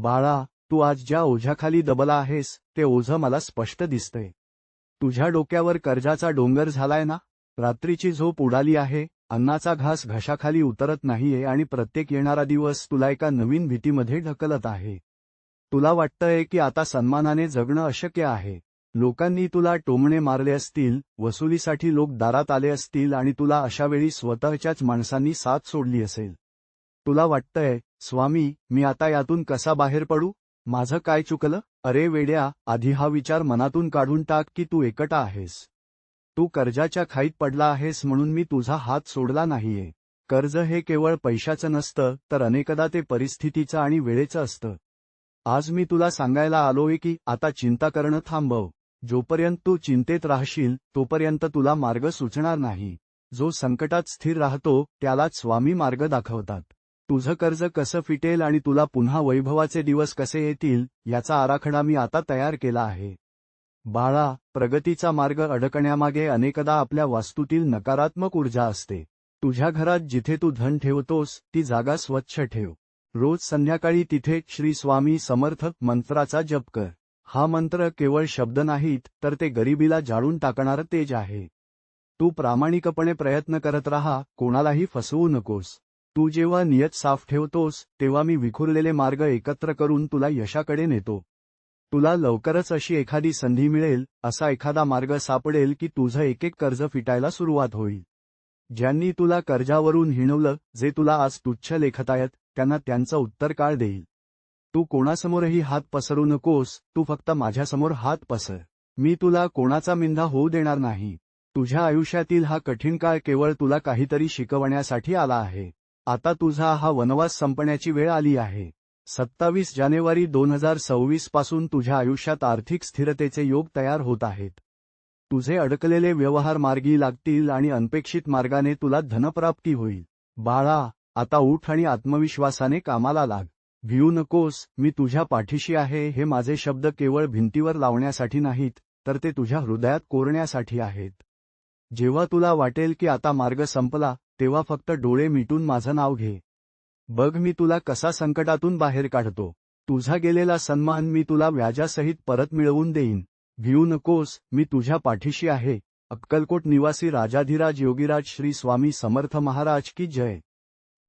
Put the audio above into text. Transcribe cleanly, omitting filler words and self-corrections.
बाळा, तू आज ज्या ओझ्याखाली दबला आहेस ते ओझं मला स्पष्ट दिसतंय. तुझ्या डोक्यावर कर्जाचा डोंगर झालाय ना? रात्रीची झोप उडाली आहे, अन्नाचा घास घशाखाली उतरत नाहीये आणि प्रत्येक येणारा दिवस तुला एका नवीन भीतीमध्ये ढकलत आहे. तुला वाटतंय की आता सन्मानाने जगणं अशक्य आहे. लोकांनी तुला टोमणे मारले असतील, वसुलीसाठी लोक दारात आले असतील आणि तुला अशावेळी स्वतःच्याच माणसांनी साथ सोडली असेल. तुला वाटतंय, स्वामी, मी आता यातून कसा बाहेर पडू? माझं काय चुकलं? अरे वेड्या, आधी हा विचार मनातून काढून टाक की तू एकटा आहेस. तू कर्जाच्या खाईत पडला आहेस म्हणून मी तुझा हात सोडला नाहीये. कर्ज हे केवळ पैशाचं नसतं, तर अनेकदा ते परिस्थितीचं आणि वेळेचं असतं. आज मी तुला सांगायला आलोय की आता चिंता करणं थांबव. जोपर्यंत तू चिंतेत राहशील तोपर्यंत तुला मार्ग सुचणार नाही. जो संकटात स्थिर राहतो त्यालाच स्वामी मार्ग दाखवतात. तुझं कर्ज कसं फिटेल आणि तुला पुन्हा वैभवाचे दिवस कसे येतील याचा आराखडा मी आता तयार केला आहे. बाळा, प्रगतीचा मार्ग अडकण्यामागे अनेकदा आपल्या वास्तूतील नकारात्मक ऊर्जा असते. तुझ्या घरात जिथे तू धन ठेवतोस ती जागा स्वच्छ ठेव. रोज संध्याकाळी तिथे श्री स्वामी समर्थ मंत्राचा जप कर. हा मंत्र केवळ शब्द नाहीत तर ते गरिबीला जाळून टाकणारं तेज आहे. तू प्रामाणिकपणे प्रयत्न करत राहा, कोणालाही फसवू नकोस. तू जेव्हा नियत साफ ठेवतोस तेव्हा मी विखुरलेले मार्ग एकत्र करून तुला यशाकडे नेतो. तुला लवकरच अशी एखादी संधी मिळेल, असा एखादा मार्ग सापडेल की तुझं एक कर्ज फिटायला सुरुवात होईल. ज्यांनी तुला कर्जावरून हिणवलं, जे तुला आज तुच्छ लेखतायत, त्यांना त्यांचं उत्तर काळ देईल. तू कोणासमोरही हात पसरू नकोस, तू फक्त माझ्यासमोर हात पसर. मी तुला कोणाचा मिंधा होऊ देणार नाही. तुझ्या आयुष्यातील हा कठीण काळ केवळ तुला काहीतरी शिकवण्यासाठी आला आहे. आता तुझा हा वनवास संपण्याची वेळ आली आहे. 27 जानेवारी 2026 पासून तुझ्या आयुष्यात आर्थिक स्थिरतेचे योग तयार होत आहेत. तुझे अडकलेले व्यवहार मार्गी लागतील आणि अनपेक्षित मार्गाने तुला धनप्राप्ती होईल. बाळा, आता उठ आणि आत्मविश्वासाने कामाला लाग. भिऊ नकोस, मी तुझ्या पाठीशी आहे. हे माझे शब्द केवळ भिंतीवर लावण्यासाठी नाहीत, तर ते तुझ्या हृदयात कोरण्यासाठी आहेत. जेव्हा तुला वाटेल की आता मार्ग संपला, तेव्हा फक्त डोळे मिटून माझं नाव घे. बघ मी तुला कसा संकटातून बाहेर काढतो. तुझा गेलेला सन्मान मी तुला व्याजासहित परत मिळवून देईन. भिऊ नकोस, मी तुझ्या पाठीशी आहे. अक्कलकोट निवासी राजाधिराज योगीराज श्री स्वामी समर्थ महाराज की जय.